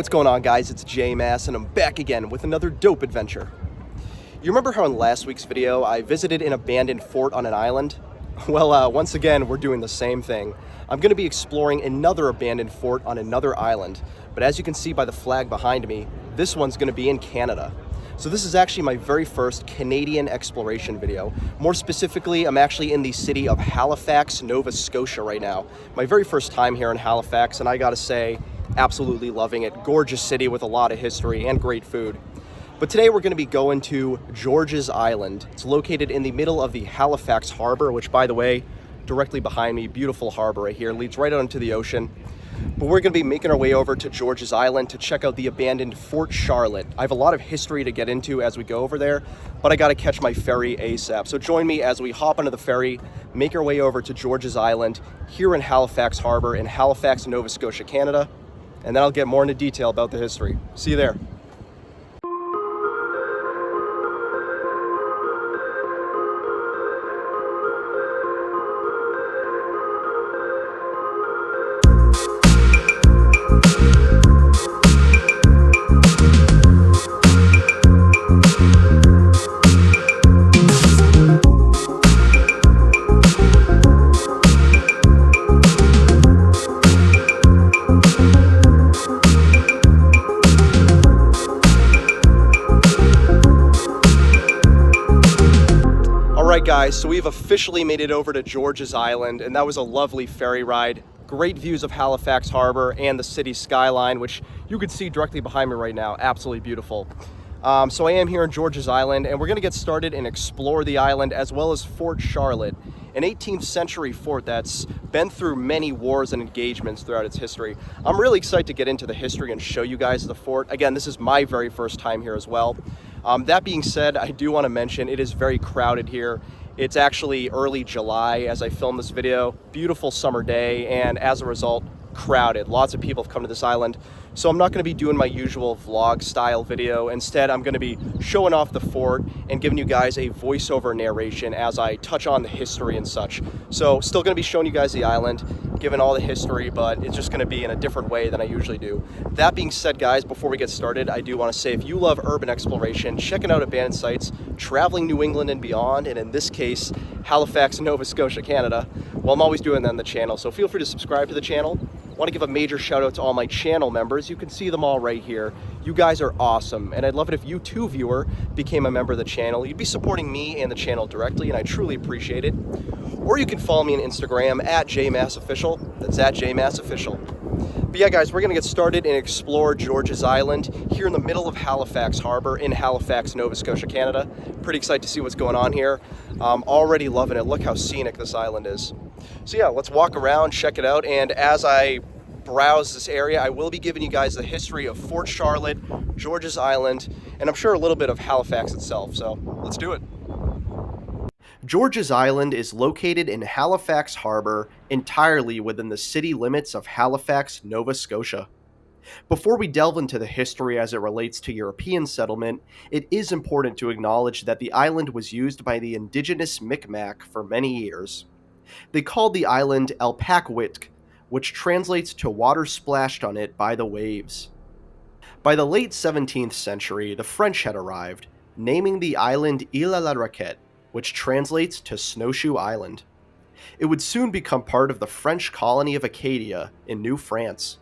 what's going on, guys? It's JMass, and I'm back again with another dope adventure. You remember how in last week's video I visited an abandoned fort on an island? Well, once again, we're doing the same thing. I'm going to be exploring another abandoned fort on another island, but as you can see by the flag behind me, this one's going to be in Canada. So this is actually my very first Canadian exploration video. More specifically, I'm actually in the city of Halifax, Nova Scotia right now. My very first time here in Halifax, and I gotta say, absolutely loving it. Gorgeous city with a lot of history and great food. But today we're going to be going to George's Island. It's located in the middle of the Halifax Harbour, which, by the way, directly behind me, beautiful harbor right here, leads right out into the ocean. But we're going to be making our way over to George's Island to check out the abandoned Fort Charlotte. I have a lot of history to get into as we go over there, but I got to catch my ferry ASAP. So join me as we hop onto the ferry, make our way over to George's Island here in Halifax Harbour in Halifax, Nova Scotia, Canada. And then I'll get more into detail about the history. See you there. Alright guys, so we've officially made it over to George's Island, and that was a lovely ferry ride. Great views of Halifax Harbour and the city skyline, which you can see directly behind me right now. Absolutely beautiful. So I am here in George's Island, and we're going to get started and explore the island as well as Fort Charlotte, an 18th century fort that's been through many wars and engagements throughout its history. I'm really excited to get into the history and show you guys the fort. Again, this is my very first time here as well. That being said, I do want to mention it is very crowded here. It's actually early July as I film this video. Beautiful summer day, and as a result, crowded. Lots of people have come to this island. So I'm not going to be doing my usual vlog style video. Instead, I'm going to be showing off the fort and giving you guys a voiceover narration as I touch on the history and such. So still going to be showing you guys the island, given all the history, but it's just going to be in a different way than I usually do. That being said, guys, before we get started, I do want to say if you love urban exploration, checking out abandoned sites, traveling New England and beyond, and in this case, Halifax, Nova Scotia, Canada, well, I'm always doing that on the channel. So feel free to subscribe to the channel. I want to give a major shout out to all my channel members. You can see them all right here. You guys are awesome, and I'd love it if you too, viewer, became a member of the channel. You'd be supporting me and the channel directly, and I truly appreciate it. Or you can follow me on Instagram at JMassOfficial. That's at JMassOfficial. But yeah, guys, we're going to get started and explore George's Island here in the middle of Halifax Harbour in Halifax, Nova Scotia, Canada. Pretty excited to see what's going on here. Already loving it. Look how scenic this island is. So yeah, let's walk around, check it out, and as I browse this area, I will be giving you guys the history of Fort Charlotte, George's Island, and I'm sure a little bit of Halifax itself, so let's do it. George's Island is located in Halifax Harbour, entirely within the city limits of Halifax, Nova Scotia. Before we delve into the history as it relates to European settlement, it is important to acknowledge that the island was used by the indigenous Mi'kmaq for many years. They called the island Alpakwitk, which translates to water splashed on it by the waves. By the late 17th century, the French had arrived, naming the island Île à la Raquette, which translates to Snowshoe Island. It would soon become part of the French colony of Acadia in New France.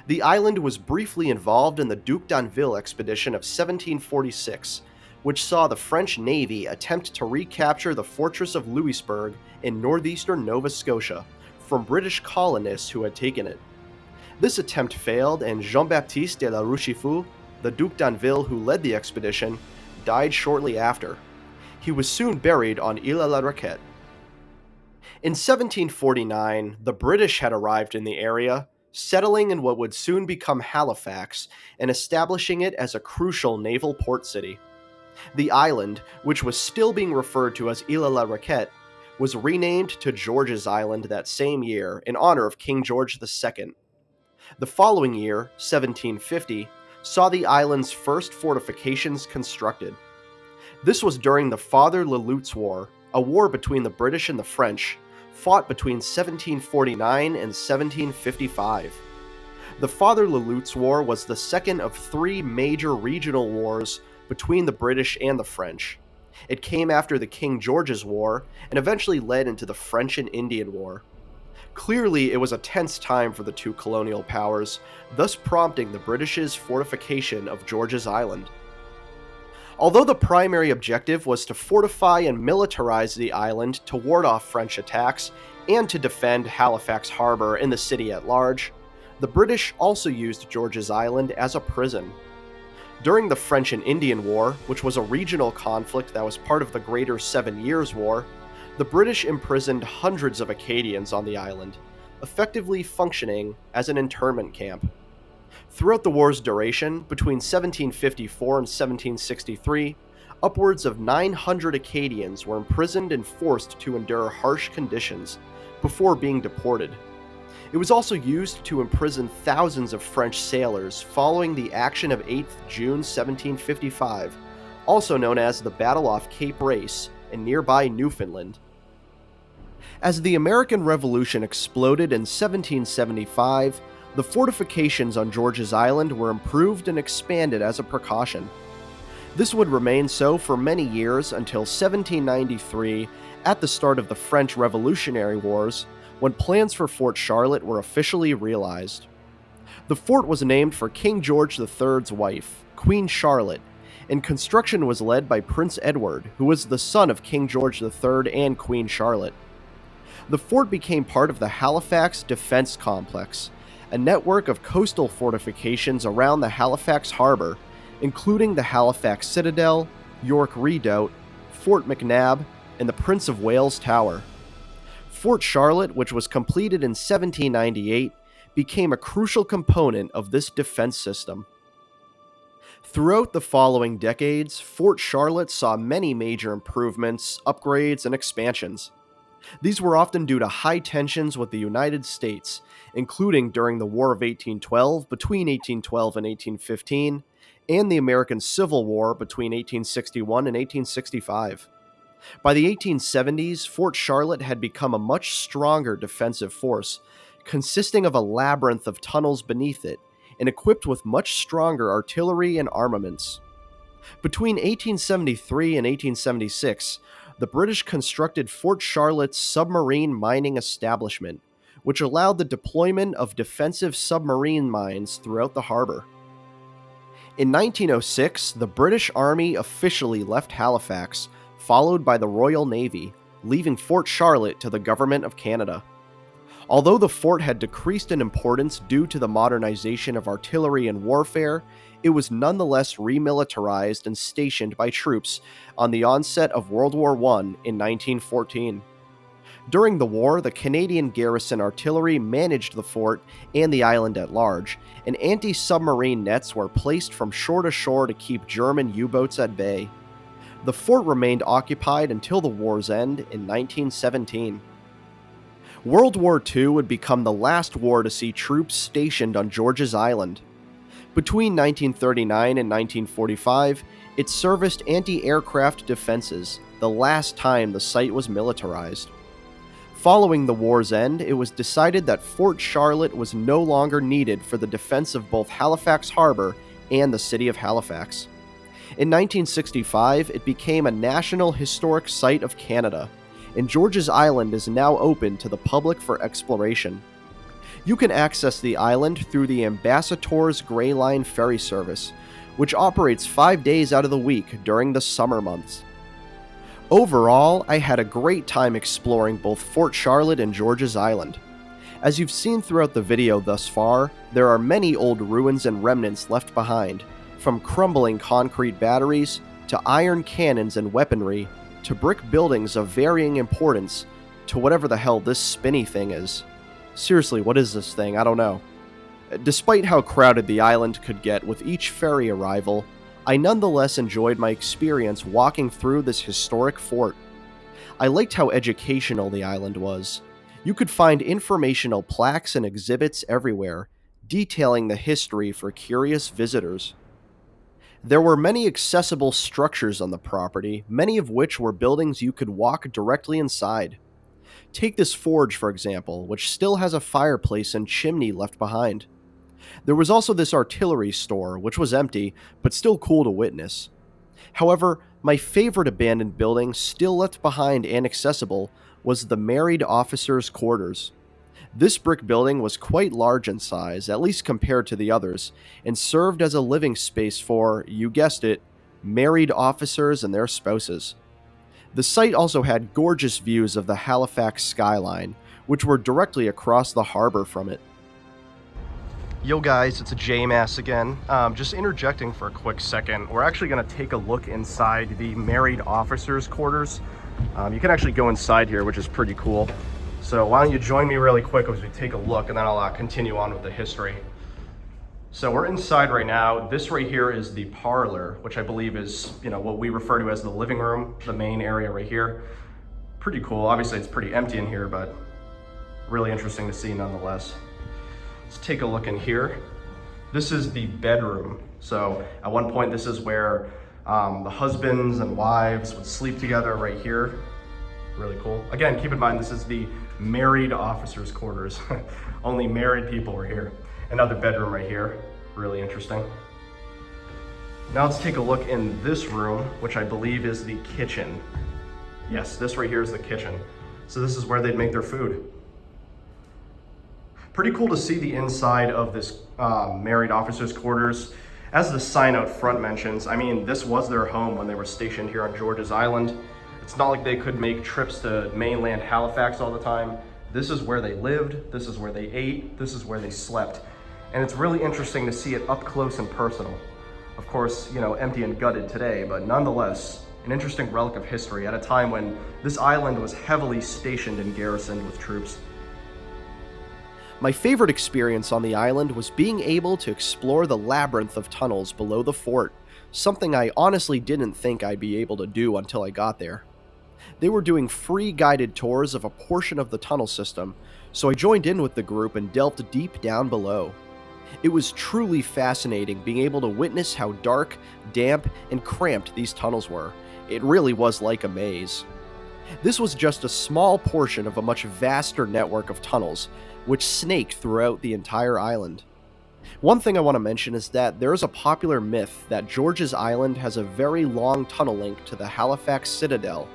The island was briefly involved in the Duc d'Anville expedition of 1746, which saw the French Navy attempt to recapture the fortress of Louisbourg in northeastern Nova Scotia from British colonists who had taken it. This attempt failed, and Jean-Baptiste de la Rochefoucauld, the Duc d'Anville who led the expedition, died shortly after. He was soon buried on Île à la Raquette. In 1749, the British had arrived in the area, settling in what would soon become Halifax and establishing it as a crucial naval port city. The island, which was still being referred to as Île à la Raquette, was renamed to George's Island that same year in honor of King George II. The following year, 1750, saw the island's first fortifications constructed. This was during the Father Le Lut's War, a war between the British and the French, fought between 1749 and 1755. The Father Le Lutz War was the second of three major regional wars between the British and the French. It came after the King George's War and eventually led into the French and Indian War. Clearly, it was a tense time for the two colonial powers, thus prompting the British's fortification of George's Island. Although the primary objective was to fortify and militarize the island to ward off French attacks and to defend Halifax Harbour and the city at large, the British also used George's Island as a prison. During the French and Indian War, which was a regional conflict that was part of the Greater 7 Years' War, the British imprisoned hundreds of Acadians on the island, effectively functioning as an internment camp. Throughout the war's duration, between 1754 and 1763, upwards of 900 Acadians were imprisoned and forced to endure harsh conditions before being deported. It was also used to imprison thousands of French sailors following the action of 8th June 1755, also known as the Battle off Cape Race in nearby Newfoundland. As the American Revolution exploded in 1775, the fortifications on George's Island were improved and expanded as a precaution. This would remain so for many years until 1793, at the start of the French Revolutionary Wars, when plans for Fort Charlotte were officially realized. The fort was named for King George III's wife, Queen Charlotte, and construction was led by Prince Edward, who was the son of King George III and Queen Charlotte. The fort became part of the Halifax Defense Complex, a network of coastal fortifications around the Halifax Harbour, including the Halifax Citadel, York Redoubt, Fort McNab, and the Prince of Wales Tower. Fort Charlotte, which was completed in 1798, became a crucial component of this defense system. Throughout the following decades, Fort Charlotte saw many major improvements, upgrades, and expansions. These were often due to high tensions with the United States, including during the War of 1812 between 1812 and 1815, and the American Civil War between 1861 and 1865. By the 1870s, Fort Charlotte had become a much stronger defensive force, consisting of a labyrinth of tunnels beneath it, and equipped with much stronger artillery and armaments. Between 1873 and 1876, the British constructed Fort Charlotte's submarine mining establishment, which allowed the deployment of defensive submarine mines throughout the harbor. In 1906, the British Army officially left Halifax, followed by the Royal Navy, leaving Fort Charlotte to the Government of Canada. Although the fort had decreased in importance due to the modernization of artillery and warfare, it was nonetheless remilitarized and stationed by troops on the onset of World War I in 1914. During the war, the Canadian garrison artillery managed the fort and the island at large, and anti-submarine nets were placed from shore to shore to keep German U-boats at bay. The fort remained occupied until the war's end in 1917. World War II would become the last war to see troops stationed on George's Island. Between 1939 and 1945, it serviced anti-aircraft defenses, the last time the site was militarized. Following the war's end, it was decided that Fort Charlotte was no longer needed for the defense of both Halifax Harbour and the city of Halifax. In 1965, it became a National Historic Site of Canada, and George's Island is now open to the public for exploration. You can access the island through the Ambassador's Grey Line ferry service, which operates 5 days out of the week during the summer months. Overall, I had a great time exploring both Fort Charlotte and George's Island. As you've seen throughout the video thus far, there are many old ruins and remnants left behind, from crumbling concrete batteries, to iron cannons and weaponry, to brick buildings of varying importance, to whatever the hell this spinny thing is. Seriously, what is this thing? I don't know. Despite how crowded the island could get with each ferry arrival, I nonetheless enjoyed my experience walking through this historic fort. I liked how educational the island was. You could find informational plaques and exhibits everywhere, detailing the history for curious visitors. There were many accessible structures on the property, many of which were buildings you could walk directly inside. Take this forge, for example, which still has a fireplace and chimney left behind. There was also this artillery store, which was empty, but still cool to witness. However, my favorite abandoned building, still left behind and accessible, was the married officers' quarters. This brick building was quite large in size, at least compared to the others, and served as a living space for, you guessed it, married officers and their spouses. The site also had gorgeous views of the Halifax skyline, which were directly across the harbor from it. Yo guys, it's a JMass again. Just interjecting for a quick second. We're actually going to take a look inside the married officers' quarters. You can actually go inside here, which is pretty cool. So why don't you join me really quick as we take a look, and then I'll continue on with the history. So we're inside right now. This right here is the parlor, which I believe is, what we refer to as the living room, the main area right here. Pretty cool. Obviously it's pretty empty in here, but really interesting to see nonetheless. Let's take a look in here. This is the bedroom. So at one point, this is where the husbands and wives would sleep together right here. Really cool. Again, keep in mind, this is the married officers' quarters. Only married people are here. Another bedroom right here. Really interesting. Now let's take a look in this room, which I believe is the kitchen. Yes, this right here is the kitchen. So this is where they'd make their food. Pretty cool to see the inside of this married officers' quarters. As the sign out front mentions, I mean, this was their home when they were stationed here on George's Island. It's not like they could make trips to mainland Halifax all the time. This is where they lived, this is where they ate, this is where they slept. And it's really interesting to see it up close and personal. Of course, empty and gutted today, but nonetheless, an interesting relic of history at a time when this island was heavily stationed and garrisoned with troops. My favorite experience on the island was being able to explore the labyrinth of tunnels below the fort, something I honestly didn't think I'd be able to do until I got there. They were doing free guided tours of a portion of the tunnel system, so I joined in with the group and delved deep down below. It was truly fascinating being able to witness how dark, damp, and cramped these tunnels were. It really was like a maze. This was just a small portion of a much vaster network of tunnels, which snaked throughout the entire island. One thing I want to mention is that there is a popular myth that George's Island has a very long tunnel link to the Halifax Citadel,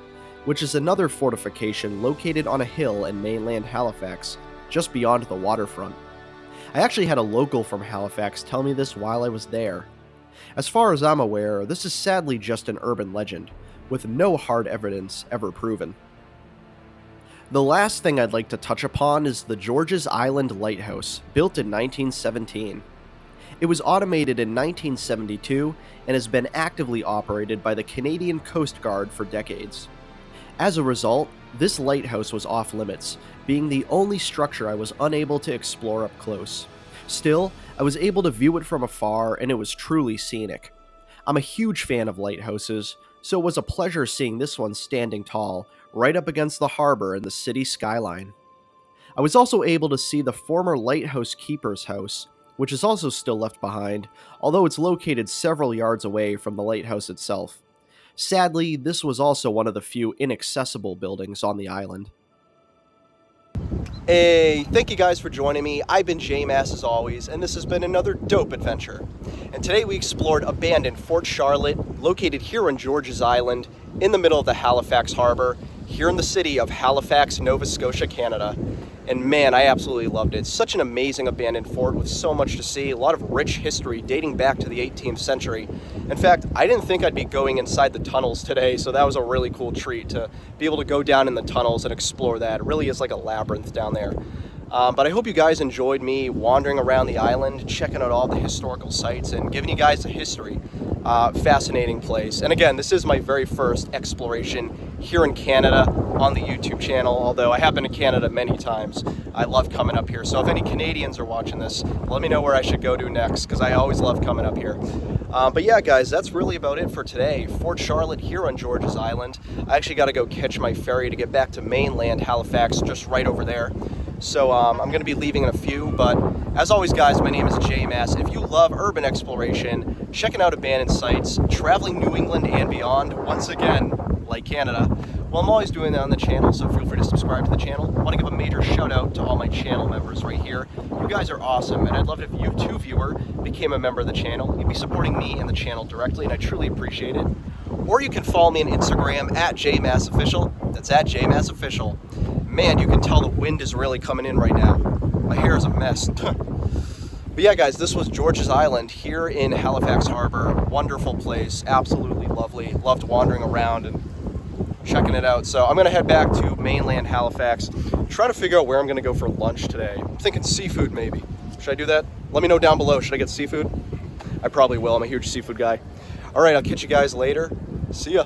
which is another fortification located on a hill in mainland Halifax, just beyond the waterfront. I actually had a local from Halifax tell me this while I was there. As far as I'm aware, this is sadly just an urban legend, with no hard evidence ever proven. The last thing I'd like to touch upon is the George's Island Lighthouse, built in 1917. It was automated in 1972 and has been actively operated by the Canadian Coast Guard for decades. As a result, this lighthouse was off limits, being the only structure I was unable to explore up close. Still, I was able to view it from afar and it was truly scenic. I'm a huge fan of lighthouses, so it was a pleasure seeing this one standing tall, right up against the harbor and the city skyline. I was also able to see the former lighthouse keeper's house, which is also still left behind, although it's located several yards away from the lighthouse itself. Sadly, this was also one of the few inaccessible buildings on the island. Hey, thank you guys for joining me. I've been JMass as always, and this has been another dope adventure. And today we explored abandoned Fort Charlotte, located here on George's Island, in the middle of the Halifax Harbour, here in the city of Halifax, Nova Scotia, Canada. And man, I absolutely loved it. Such an amazing abandoned fort with so much to see, a lot of rich history dating back to the 18th century. In fact, I didn't think I'd be going inside the tunnels today, so that was a really cool treat to be able to go down in the tunnels and explore that. It really is like a labyrinth down there. But I hope you guys enjoyed me wandering around the island, checking out all the historical sites and giving you guys the history. Fascinating place. And again, this is my very first exploration here in Canada on the YouTube channel, although I have been to Canada many times. I love coming up here. So if any Canadians are watching this, let me know where I should go to next, because I always love coming up here. But yeah, guys, that's really about it for today. Fort Charlotte here on George's Island. I actually got to go catch my ferry to get back to mainland Halifax, just right over there. So I'm going to be leaving in a few, but as always, guys, my name is JMass. If you love urban exploration, checking out abandoned sites, traveling New England and beyond, once again, like Canada, Well, I'm always doing that on the channel, so feel free to subscribe to the channel. I want to give a major shout out to all my channel members right here. You guys are awesome, and I'd love it if you too, viewer, became a member of the channel. You'd be supporting me and the channel directly, and I truly appreciate it. Or you can follow me on Instagram at JMassOfficial. That's at JMassOfficial. Man, you can tell the wind is really coming in right now. My hair is a mess. But yeah, guys, this was George's Island here in Halifax Harbour. Wonderful place, absolutely lovely. Loved wandering around and checking it out. So I'm gonna head back to mainland Halifax, try to figure out where I'm gonna go for lunch today. I'm thinking seafood maybe. Should I do that? Let me know down below. Should I get seafood? I probably will. I'm a huge seafood guy. All right, I'll catch you guys later. See ya.